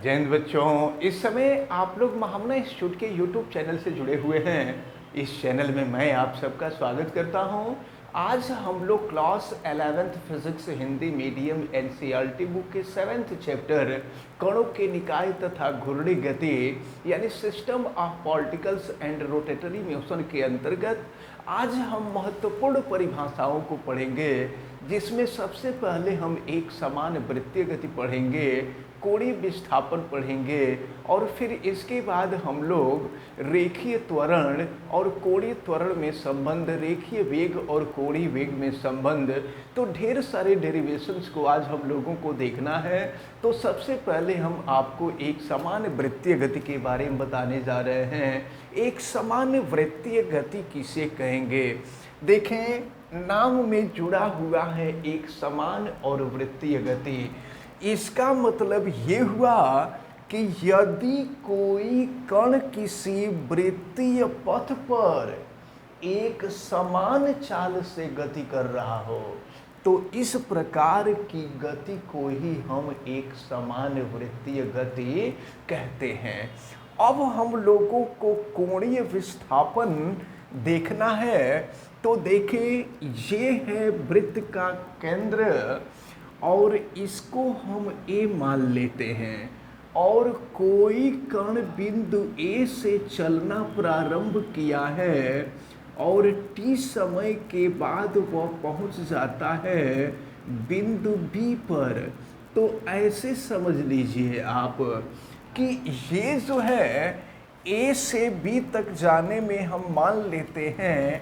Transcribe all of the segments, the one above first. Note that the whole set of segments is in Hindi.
जय हिंद बच्चों। इस समय आप लोग महामना इंस्टीट्यूट के यूट्यूब चैनल से जुड़े हुए हैं। इस चैनल में मैं आप सबका स्वागत करता हूं। आज हम लोग class 11th physics Hindi medium NCERT book के 7th चैप्टर कणों के निकाय तथा घूर्णी गति यानी system of particles and rotatory motion के अंतर्गत आज हम महत्वपूर्ण परिभाषाओं को पढ़ेंगे, जिसमें सबसे पहले हम एक समान वृत्तीय गति पढ़ेंगे, कोणीय विस्थापन पढ़ेंगे और फिर इसके बाद हम लोग रेखीय त्वरण और कोणीय त्वरण में संबंध, रेखीय वेग और कोणीय वेग में संबंध, तो ढेर सारे डेरिवेशंस को आज हम लोगों को देखना है। तो सबसे पहले हम आपको एक समान वृत्तीय गति के बारे में बताने जा रहे हैं। एक समान वृत्तीय गति किसे कहेंगे? देखें, नाम में जुड़ा हुआ है एक समान और वृत्तीय गति। इसका मतलब ये हुआ कि यदि कोई कण किसी वृत्तीय पथ पर एक समान चाल से गति कर रहा हो तो इस प्रकार की गति को ही हम एक समान वृत्तीय गति कहते हैं। अब हम लोगों को कोणीय विस्थापन देखना है। तो देखिए, ये है वृत्त का केंद्र और इसको हम ए मान लेते हैं और कोई कण बिंदु ए से चलना प्रारंभ किया है और टी समय के बाद वह पहुंच जाता है बिंदु बी पर। तो ऐसे समझ लीजिए आप कि ये जो है ए से बी तक जाने में हम मान लेते हैं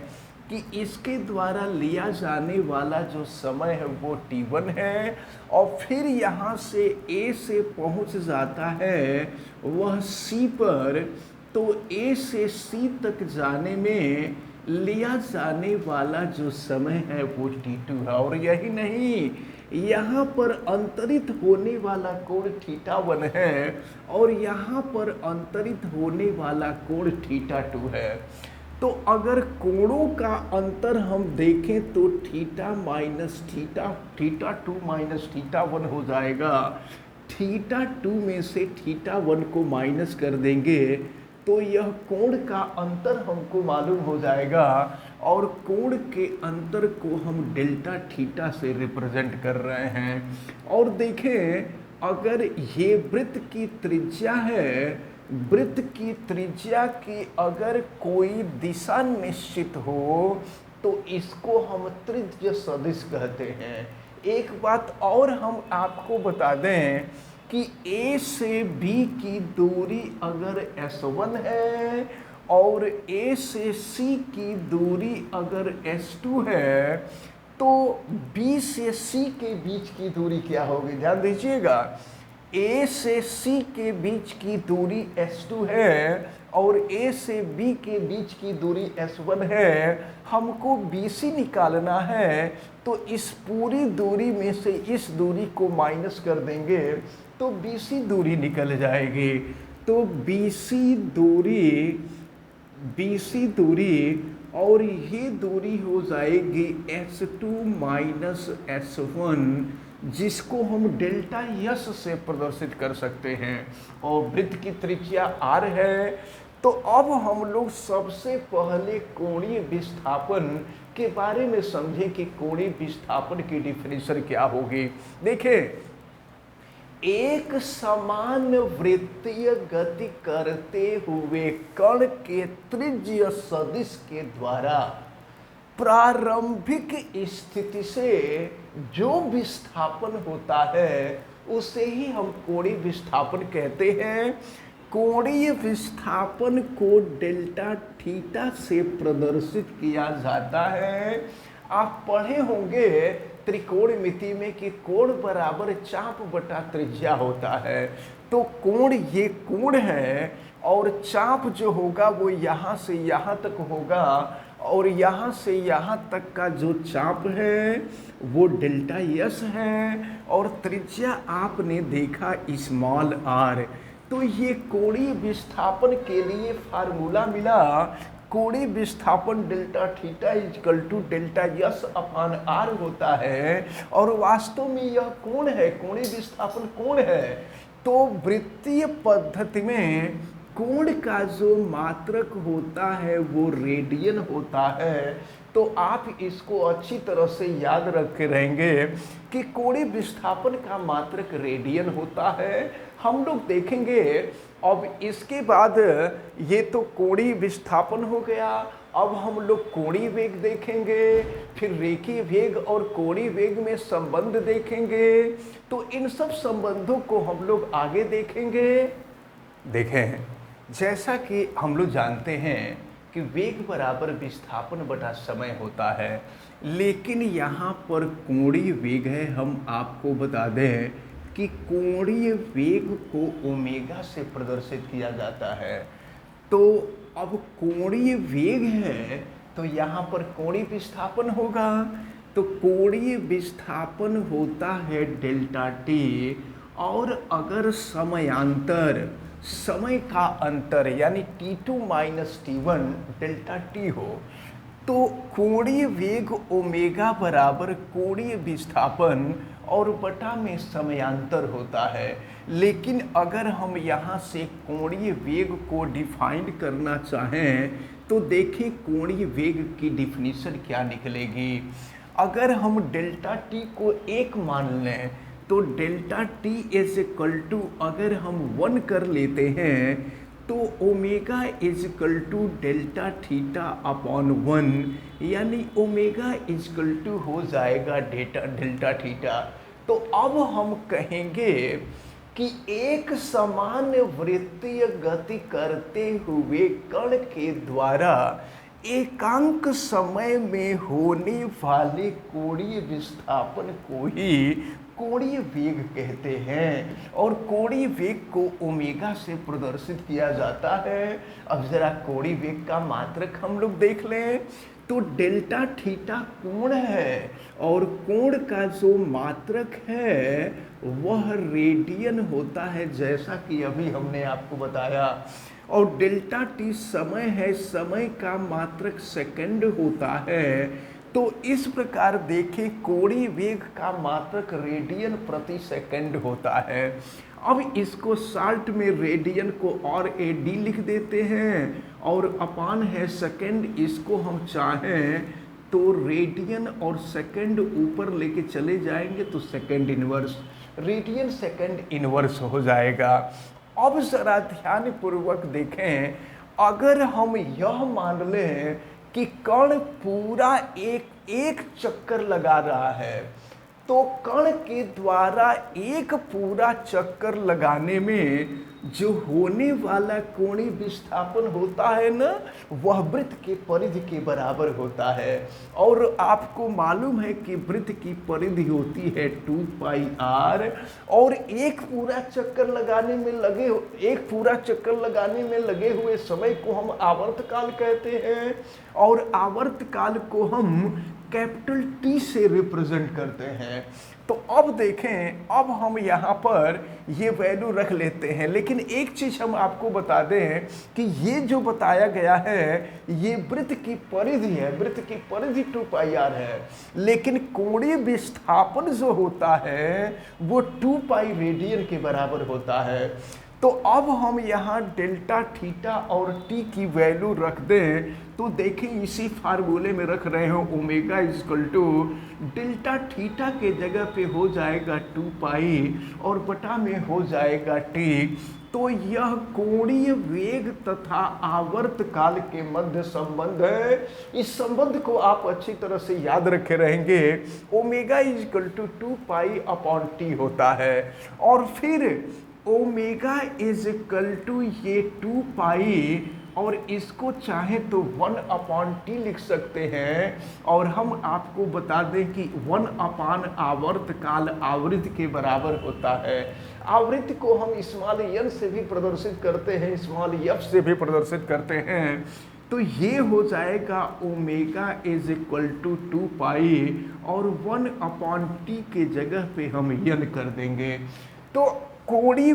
कि इसके द्वारा लिया जाने वाला जो समय है वो t1 है और फिर यहाँ से A से पहुँच जाता है वह C पर। तो A से C तक जाने में लिया जाने वाला जो समय है वो t2 है। और यही नहीं, यहाँ पर अंतरित होने वाला कोण θ1 है और यहाँ पर अंतरित होने वाला कोण θ2 है। तो अगर कोणों का अंतर हम देखें तो थीटा माइनस थीटा, θ2 माइनस θ1 हो जाएगा। θ2 में से θ1 को माइनस कर देंगे तो यह कोण का अंतर हमको मालूम हो जाएगा और कोण के अंतर को हम डेल्टा थीटा से रिप्रेजेंट कर रहे हैं। और देखें, अगर ये वृत्त की त्रिज्या है, वृत्त की त्रिज्या की अगर कोई दिशा निश्चित हो तो इसको हम त्रिज्य सदिश कहते हैं। एक बात और हम आपको बता दें कि A से B की दूरी अगर S1 है और A से C की दूरी अगर S2 है तो B से C के बीच की दूरी क्या होगी? ध्यान दीजिएगा, A से C के बीच की दूरी S2 है और A से B के बीच की दूरी S1 है। हमको BC निकालना है तो इस पूरी दूरी में से इस दूरी को माइनस कर देंगे तो BC दूरी निकल जाएगी। तो BC दूरी और ये दूरी हो जाएगी S2 माइनस S1, जिसको हम डेल्टा यस से प्रदर्शित कर सकते हैं। और वृत्त की त्रिज्या r है। तो अब हम लोग सबसे पहले कोणीय विस्थापन के बारे में समझें कि कोणीय विस्थापन की डिफिनेशन क्या होगी। देखें, एक समान वृत्तीय गति करते हुए कण के त्रिज्य सदिश के द्वारा प्रारंभिक स्थिति से जो विस्थापन होता है उसे ही हम कोणीय विस्थापन कहते हैं। कोणीय विस्थापन को डेल्टा थीटा से प्रदर्शित किया जाता है। आप पढ़े होंगे त्रिकोणमिति में कि कोण बराबर चाप बटा त्रिज्या होता है। तो कोण, ये कोण है और चाप जो होगा वो यहाँ से यहाँ तक होगा और यहाँ से यहाँ तक का जो चाप है वो डेल्टा यस है और त्रिज्या आपने देखा स्मॉल r। तो ये कोणीय विस्थापन के लिए फार्मूला मिला, कोणीय विस्थापन delta theta is equal to delta s upon r होता है। और वास्तव में यह कोण है, कोणीय विस्थापन कोण है। तो वृत्तीय पद्धति में कोण का जो मात्रक होता है वो रेडियन होता है। तो आप इसको अच्छी तरह से याद रखे रहेंगे कि कोणीय विस्थापन का मात्रक रेडियन होता है। हम लोग देखेंगे अब इसके बाद, ये तो कोणीय विस्थापन हो गया। अब हम लोग कोणीय वेग देखेंगे, फिर रेखीय वेग और कोणीय वेग में संबंध देखेंगे। तो इन सब संबंधों को हम लोग आगे देखेंगे। देखें, जैसा कि हम लोग जानते हैं कि वेग बराबर विस्थापन बटा समय होता है, लेकिन यहाँ पर कोणीय वेग है। हम आपको बता दें कि कोणीय वेग को ओमेगा से प्रदर्शित किया जाता है। तो अब कोणीय वेग है तो यहाँ पर कोणीय विस्थापन होगा। तो कोणीय विस्थापन होता है डेल्टा टी, और अगर समयांतर, समय का अंतर यानी T2 minus T1 delta T हो, तो कोणीय वेग ओमेगा बराबर कोणीय विस्थापन और बटा में समयांतर होता है। लेकिन अगर हम यहाँ से कोणीय वेग को डिफाइन करना चाहें तो देखिए कोणीय वेग की डिफिनीशन क्या निकलेगी। अगर हम डेल्टा टी को 1 मान लें तो delta t is equal to, अगर हम 1 कर लेते हैं तो omega is equal to delta theta upon 1, यानी ओमेगा इज इक्वल टू हो जाएगा डेल्टा थीटा। तो अब हम कहेंगे कि एक समान वृत्तीय गति करते हुए कण के द्वारा एकांक समय में होने वाले कोणीय विस्थापन को ही कोणीय वेग कहते हैं, और कोणीय वेग को ओमेगा से प्रदर्शित किया जाता है। अब जरा कोणीय वेग का मात्रक हम लोग देख लें तो डेल्टा थीटा कोण है, और कोण का जो मात्रक है वह रेडियन होता है, जैसा कि अभी हमने आपको बताया। और डेल्टा टी समय है, समय का मात्रक सेकंड होता है। तो इस प्रकार देखें कोणीय वेग का मात्रक रेडियन प्रति सेकंड होता है। अब इसको शार्ट में रेडियन को और एडी लिख देते हैं, और अपान है सेकंड, इसको हम चाहें तो रेडियन और सेकंड ऊपर लेके चले जाएंगे तो second inverse, radian second inverse हो जाएगा। अब जरा ध्यान पूर्वक देखें, अगर हम यह मान लें कि कण पूरा एक चक्कर लगा रहा है, तो कण के द्वारा एक पूरा चक्कर लगाने में जो होने वाला कोणीय विस्थापन होता है ना, वह वृत्त के परिधि के बराबर होता है। और आपको मालूम है कि वृत्त की परिधि होती है 2 पाई r, और एक पूरा चक्कर लगाने में लगे हुए समय को हम आवर्तकाल कहते हैं, और आवर्तकाल को हम कैपिटल टी से रिप्रेजेंट करते हैं। तो अब देखें, अब हम यहाँ पर ये वैल्यू रख लेते हैं, लेकिन एक चीज़ हम आपको बता दें कि ये जो बताया गया है ये वृत्त की परिधि है, वृत्त की परिधि 2 पाई r है, लेकिन कोणीय विस्थापन जो होता है वो 2 पाई रेडियन के बराबर होता है। तो अब हम यहाँ डेल्टा थीटा और टी की वैल्यू रख दें तो देखिए इसी फार्मूले में रख रहे हो, omega equal to delta theta के जगह पे हो जाएगा 2 पाई और बटा में हो जाएगा टी। तो यह कोणीय वेग तथा आवर्त काल के मध्य संबंध है। इस संबंध को आप अच्छी तरह से याद रखे रहेंगे। Omega equal to 2 pi upon t होता है, और फिर ओमेगा इज इक्वल टू ये 2 पाई, और इसको चाहे तो 1 अपॉन टी लिख सकते हैं। और हम आपको बता दें कि 1 अपान आवर्त काल आवृत्ति के बराबर होता है। आवृत्ति को हम स्मॉल एन से भी प्रदर्शित करते हैं, स्मॉल एफ से भी प्रदर्शित करते हैं। तो ये हो जाएगा ओमेगा इज इक्वल टू 2 पाई, और 1 अपॉन टी के जगह पे हम एन कर देंगे। तो कोणीय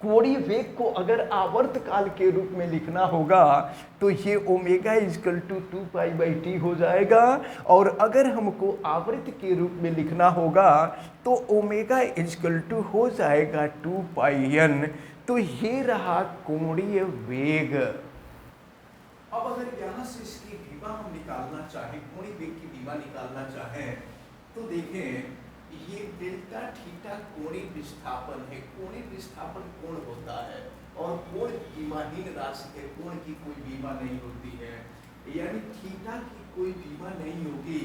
कोणीय वेग को अगर आवर्त काल के रूप में लिखना होगा तो ये ओमेगा इजकल टू 2π/t हो जाएगा, और अगर हमको आवृत्ति के रूप में लिखना होगा तो ओमेगा इजकल टू हो जाएगा 2πn। तो ये रहा कोणीय वेग। अब अगर यहाँ से इसकी विमा हम निकालना चाहें, कोणीय वेग की विमा निकालना चाहें, तो देखें ये डेल्टा थीटा कोणीय विस्थापन है। कोणीय विस्थापन कोण होता है और कोण विमाहीन राशि है, कोण की कोई विमा नहीं होती है, यानी थीटा की कोई विमा नहीं होगी।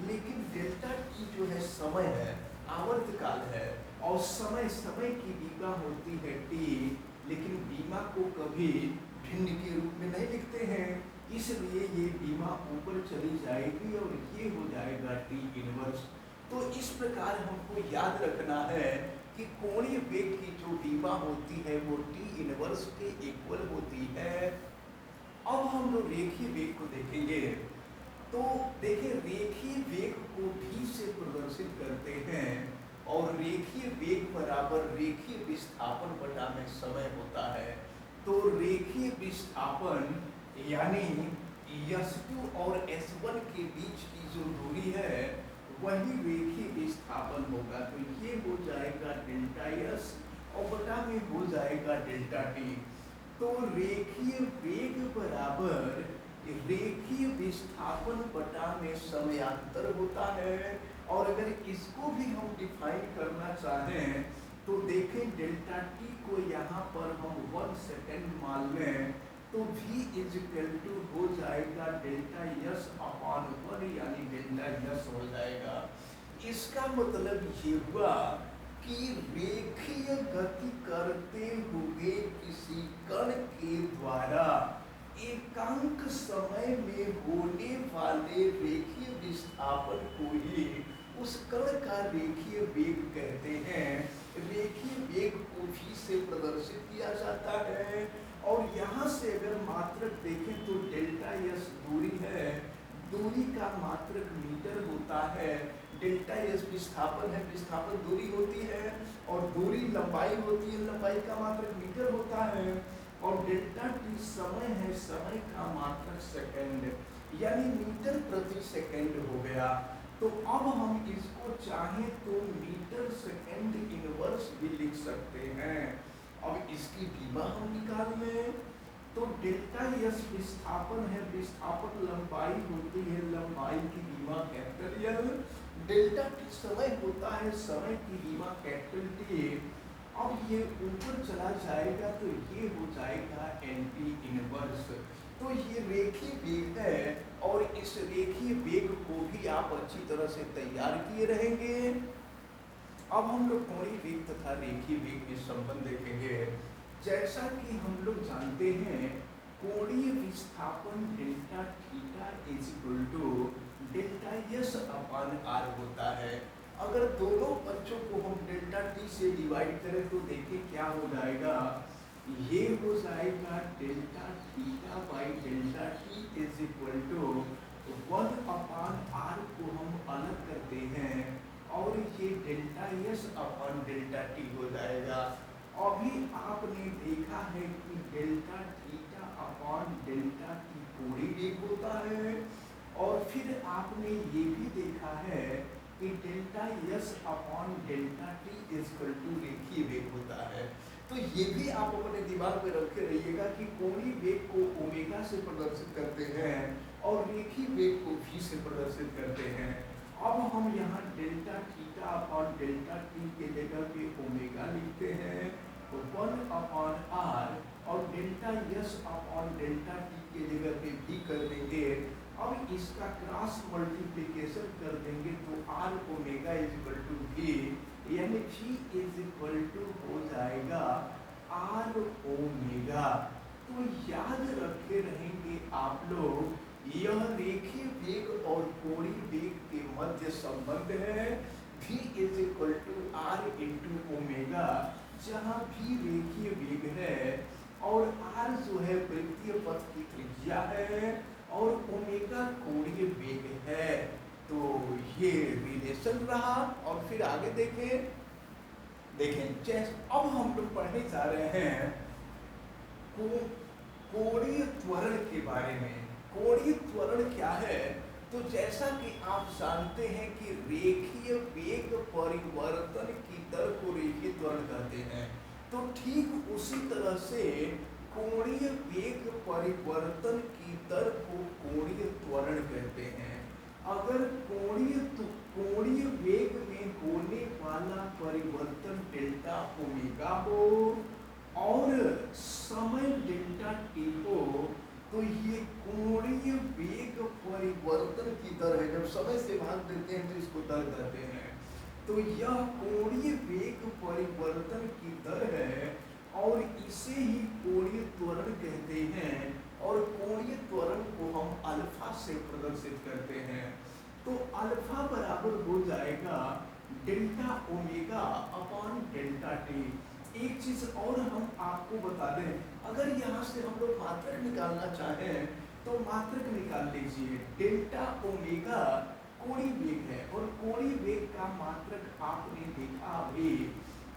लेकिन डेल्टा की जो है समय है, आवर्त काल है, और समय समय की विमा होती है टी, लेकिन बीमा को कभी भिन्न के रूप में नहीं लिखते हैं, इसलिए ये बीमा ऊपर चली जाएगी और ये हो जाएगा टी इनवर्स। तो इस प्रकार हमको याद रखना है कि कोणीय वेग की जो बीमा होती है वो टी इनवर्स के इक्वल होती है। अब हम लोग रेखीय वेग को देखेंगे, तो देखिए रेखीय वेग को भी से प्रदर्शित करते हैं, और रेखीय वेग बराबर रेखीय विस्थापन बटा में समय होता है। तो रेखीय विस्थापन यानी S2 और S1 के बीच की जो दूरी है वही रेखीय विस्थापन होगा। तो ये हो जाएगा डेल्टा S और बटा में हो जाएगा डेल्टा T। तो रेखीय वेग बराबर रेखीय विस्थापन बटा में समयांतर होता है। और अगर इसको भी हम डिफाइन करना चाहें तो देखें डेल्टा T को यहाँ पर हम 1 सेकेंड मान लें तो v इजिकल टू हो जाएगा डेल्टा S अपॉन 1, यानी डेल्टा S हो जाएगा। इसका मतलब ये हुआ कि रेखीय गति करते हुए किसी कण के द्वारा एकांक समय में होने वाले रेखीय विस्थापन को ही उस कण का रेखीय वेग कहते हैं। रेखीय वेग को v से प्रदर्शित किया जाता है। और यहाँ से अगर मात्रक देखें तो डेल्टा S दूरी है, दूरी का मात्रक मीटर होता है। डेल्टा S विस्थापन है, विस्थापन दूरी होती है, और दूरी लंबाई होती है, लंबाई का मात्रक मीटर होता है। और डेल्टा T समय है, समय का मात्रक सेकंड, यानी मीटर प्रति सेकंड हो गया। तो अब हम इसको चाहें तो मीटर सेकंड इनवर्स भी लिख सकते हैं। अब इसकी बीमा हम निकाल लें तो डेल्टा S विस्थापन है, विस्थापन लंबाई होती है, लंबाई की बीमा कैपिटल L, डेल्टा T समय होता है, समय की बीमा कैपिटल T। अब ये ऊपर चला जाएगा तो ये हो जाएगा NT इनवर्स। तो ये रेखीय वेग है, और इस रेखीय वेग को भी आप अच्छी तरह से तैयार किए रहेंगे। अब हम लोग कोणीय वेग तथा रेखीय वेग में संबंध देखेंगे। जैसा कि हम लोग जानते हैं कोणीय विस्थापन delta theta is equal to delta S upon R होता है। अगर दोनों पक्षों को हम डेल्टा T से डिवाइड करें तो देखिए क्या हो जाएगा, ये हो जाएगा delta theta by delta T is equal to 1 upon R को हम अलग करते हैं और ये delta S upon delta T हो जाएगा। अभी आपने देखा है कि delta theta upon delta T कोणीय वेग होता है, और फिर आपने ये भी देखा है कि delta S upon delta T equal to रेखीय वेग होता है। तो ये भी आप अपने दिमाग में रखे रहिएगा कि कोणीय वेग को ओमेगा से प्रदर्शित करते हैं और रेखीय वेग को v से प्रदर्शित करते हैं। अब हम यहाँ delta theta upon delta T के जगह पे ओमेगा लिखते हैं, 1 अपॉन R, और delta S upon delta T के जगह पे v कर देंगे। अब इसका क्रॉस मल्टीप्लिकेशन कर देंगे तो R omega is equal to v, यानी v इज इक्वल टू हो जाएगा R ओमेगा। तो याद रखे रहेंगे आप लोग, यह रेखीय वेग और कोणीय वेग के मध्य संबंध है। v is equal to R into omega, जहाँ v रेखीय वेग है और R जो है वृत्तीय पथ की त्रिज्या है और ओमेगा कोणीय वेग है। तो ये रिलेशन रहा। और फिर आगे देखें, देखें जैसे अब हम लोग पढ़ने जा रहे हैं को कोणीय त्वरण के बारे में। कोणीय त्वरण क्या है? तो जैसा कि आप जानते हैं कि रेखीय वेग परिवर्तन की दर को रेखीय त्वरण कहते हैं, तो ठीक उसी तरह से कोणीय वेग परिवर्तन की दर को कोणीय त्वरण कहते हैं। अगर कोणीय वेग में होने वाला परिवर्तन डेल्टा ओमेगा हो और समय डेल्टा टी हो, तो ये कोणीय वेग परिवर्तन की दर है। जब समय से भाग देते हैं तो इसको दर कहते हैं। तो यह कोणीय वेग परिवर्तन की दर है और इसे ही कोणीय त्वरण कहते हैं और कोणीय त्वरण को हम अल्फा से प्रदर्शित करते हैं। तो अल्फा बराबर हो जाएगा delta omega upon delta T. एक चीज और हम आपको बता दें, अगर यहाँ से हम लोग मात्रक निकालना चाहें तो मात्रक निकाल लीजिए। डेल्टा ओमेगा कोणीय वेग है और कोणीय वेग का मात्रक आपने देखा अभी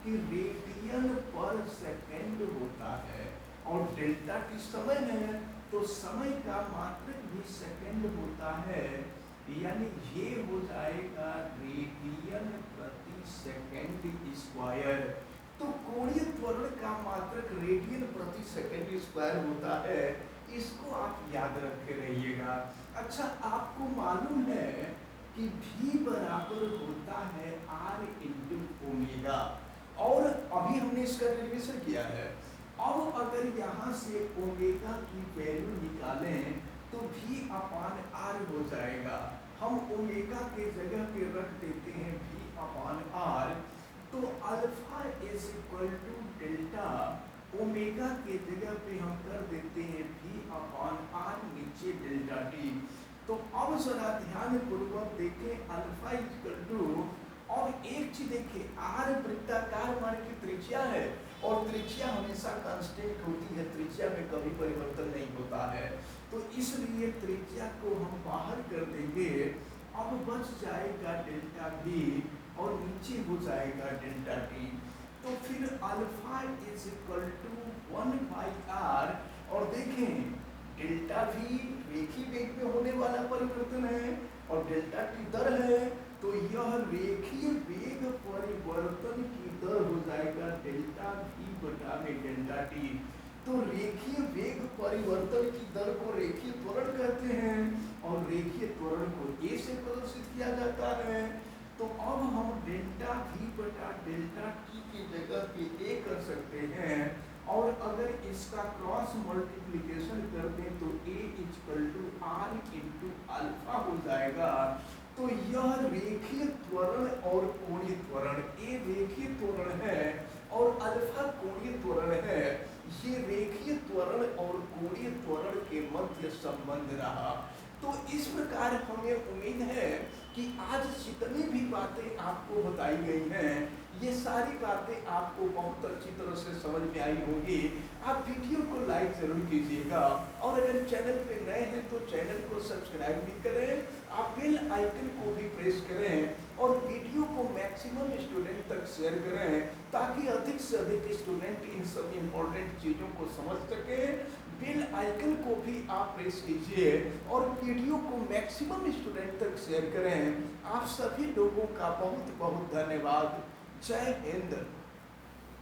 कि रेडियन पर सेकेंड होता है और डेल्टा टी समय है तो समय का मात्रक भी सेकेंड होता है, यानी ये हो जाएगा रेडियन प्रति सेकेंड स्क्वायर। तो कोणीय त्वरण का मात्रक रेडियन प्रति सेकेंड स्क्वायर होता है, इसको आप याद रखे रहिएगा। अच्छा, आपको मालूम है कि v बराबर होता है r इंटू ओमेगा और अभी हमने इसका डेरिवेशन किया है। अब अगर यहाँ से ओमेगा की वैल्यू निकालें तो v अपान r हो जाएगा। हम ओमेगा के जगह पे रख देते हैं v अपान r, तो alpha is equal to delta omega के जगह पे हम कर देते हैं v अपान r नीचे डेल्टा t। तो अब जरा ध्यान पूर्वक देखें अल्फा इक्वल टू, और एक चीज देखिए r वृत्ताकार मान की त्रिज्या है और त्रिज्या हमेशा कांस्टेंट होती है, त्रिज्या में कभी परिवर्तन नहीं होता है, तो इसलिए त्रिज्या को हम बाहर कर देंगे। अब बच जाएगा डेल्टा v और नीचे हो जाएगा डेल्टा टी। तो फिर alpha is equal to 1/r और देखें डेल्टा v रेखीय वेग में होने वाला परिवर्तन है और डेल्टा टी दर है, तो यह रेखीय वेग परिवर्तन की दर हो जाएगा डेल्टा v बटा में डेल्टा टी। तो रेखीय वेग परिवर्तन की दर को रेखीय त्वरण कहते हैं और रेखीय त्वरण को a से प्रदर्शित किया जाता है। तो अब हम डेल्टा v बटा डेल्टा t की जगह पे a कर सकते हैं और अगर इसका क्रॉस मल्टीप्लिकेशन कर दें तो a equal to r into alpha हो जाएगा। तो यह रेखीय त्वरण और कोणीय त्वरण, a रेखीय त्वरण है और अल्फा कोणीय त्वरण है, ये रेखीय त्वरण और कोणीय त्वरण के मध्य संबंध रहा। तो इस प्रकार हमें उम्मीद है कि आज जितनी भी बातें आपको बताई गई हैं ये सारी बातें आपको बहुत अच्छी तरह से समझ में आई होंगी। आप वीडियो को लाइक जरूर कीजिएगा और अगर चैनल पे नए हैं तो चैनल को सब्सक्राइब भी करें, आप बेल आइकन को भी प्रेस करें और वीडियो को मैक्सिमम स्टूडेंट तक शेयर करें ताकि अधिक से अधिक स्टूडेंट इन सब इम्पोर्टेंट चीज़ों को समझ सकें। बेल आइकन को भी आप प्रेस कीजिए और वीडियो को मैक्सिमम स्टूडेंट तक शेयर करें। आप सभी लोगों का बहुत बहुत धन्यवाद। जय हिंद।